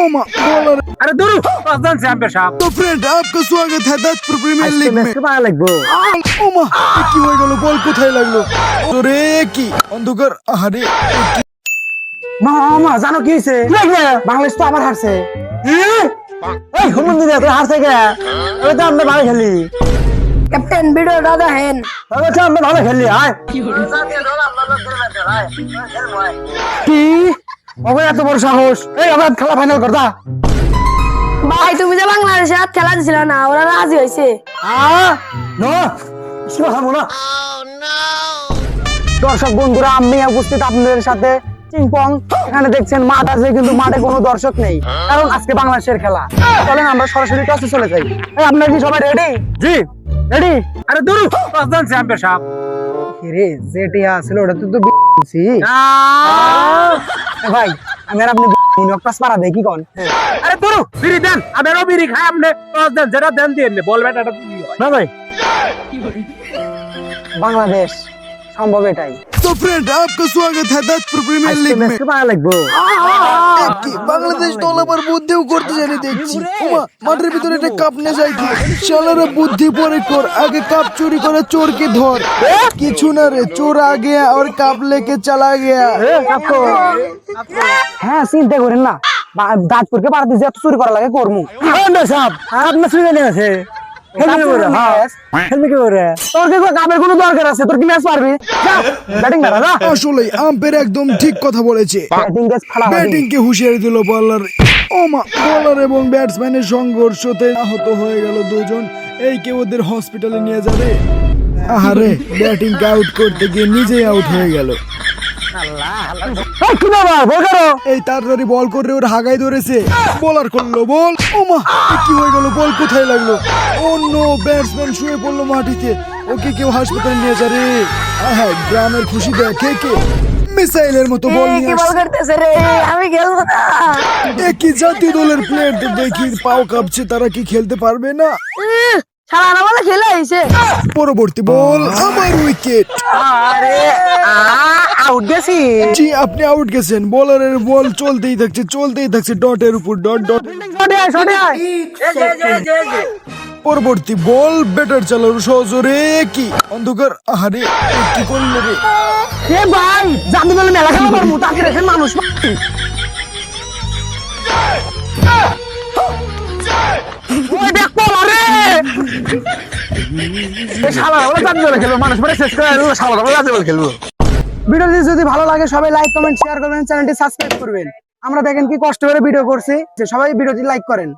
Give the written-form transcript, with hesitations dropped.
ओमा बॉलर। अरे दूर प्रधान चैंपियन साहब। तो फ्रेंड आपका स्वागत है दादपुर प्रीमियर लीग में। कितना लगबो? ओमा की হয়ে গেল বল কোথায় লাগলো? ওরে কি অন্ধকার আরে মামা জানো কি হইছে? বাংলাদেশ তো আবার হারছে। এই হুমুন্দি রে তুই হারছে কে? ওই তো আমরা ভালো খেলি। ক্যাপ্টেন ভিডিও দাদা হেন ওই তো আমরা ভালো খেলি আয়। কি? ওকে এত বড় সাহস। এই আমরা খেলা ফাইনাল করতা। ভাই তুমি যে বাংলাদেশে হাত খেলা দিছিল না ওরা রাজি হইছে। নো কি কথা বলো? দর্শক বন্ধুরা আমি উপস্থিত আপনাদের সাথে চিংপং। এখানে দেখছেন মাঠ আছে কিন্তু মাঠে কোনো দর্শক নেই কারণ আজকে বাংলাদেশের খেলা। চলেন আমরা সরাসরি টসে চলে যাই। এই আপনারা কি সবাই রেডি? জি রেডি। আরে দূর প্রধান চ্যাম্পিয়ন সাহেব। রে যেটা ছিল ওটা তো বিছি। ভাই আমি আর আপনি নকটাস পারা দেই কি কোন? আরে দূর বিড়ি দেন আবারও বিড়ি খাই আপনি টস দেন যেটা দেন দিয়ে নে বল ব্যাটাটা কি হয় না ভাই। বাংলাদেশ সম্ভব এটাই। तो फ्रेंड आपका स्वागत है दादपुर प्रीमियर लीग में। ভালো লাগবো। কি বাংলাদেশ দল আবার বুদ্ধিও করতে জানে দেখছি। ওমা মাঠের ভিতরে একটা কাপ নিয়ে যাই কি শালারা বুদ্ধি পরে কর আগে কাপ চুরি করে চোর কে ধর। কিছু না রে চোর आ गया और কাপ लेके चला गया। হ্যাঁ চিন্তা করেন না দাঁতপুরকে পাড়া দিয়ে চুরি করা লাগে করমু। আপনার সুবিধা নেই আছে আসলে আম্পায়ার একদম ঠিক কথা বলেছে। ব্যাটিং কে হুঁশিয়ারি দিল বলার। ওমা বলার এবং ব্যাটসম্যানের সংঘর্ষতে আহত হয়ে গেল দুজন। এই কে ওদের হসপিটালে নিয়ে যাবে। আরে ব্যাটিং কে আউট করতে গিয়ে নিজেই আউট হয়ে গেল। এই তাড়াতাড়ি বল করে ওর হাগাই ধরেছে বোলার করলো বল। ওমা কি হয়ে গেল বল কোথায় লাগলো? অন্য ব্যাটসম্যান শুয়ে পড়লো মাটিতে। ওকে কেউ হাসপাতালে নিয়ে যা রে। হ্যাঁ গ্রামের খুশি দেখে কে মিসাইলের মতো বল নিয়ে কি বল করতেছে রে আমি খেলবো না। একই জাতীয় দলের প্লেয়ারদের দেখি পাও কাঁপছে তারা কি খেলতে পারবে না? সারা বলে খেলে আইছে। পরবর্তী বল আমার উইকেট। আরে আউট গেছি। জি আপনি আউট গেছেন। বোলারের বল চলতেই থাকছে ডটের উপর ডট ডট। পরবর্তী বল ব্যাটার চালানো সহজরে কি অন্ধকার আহারে কি করল রে? এ ভাই জানি বলে মেলা খেলা করবো তাকে রেখে মানুষ ভিডিওটি যদি ভালো লাগে সবাই লাইক কমেন্ট শেয়ার করবেন চ্যানেলটি সাবস্ক্রাইব করবেন। আমরা দেখেন কি কষ্ট করে ভিডিও করছি সবাই ভিডিওটি লাইক করেন।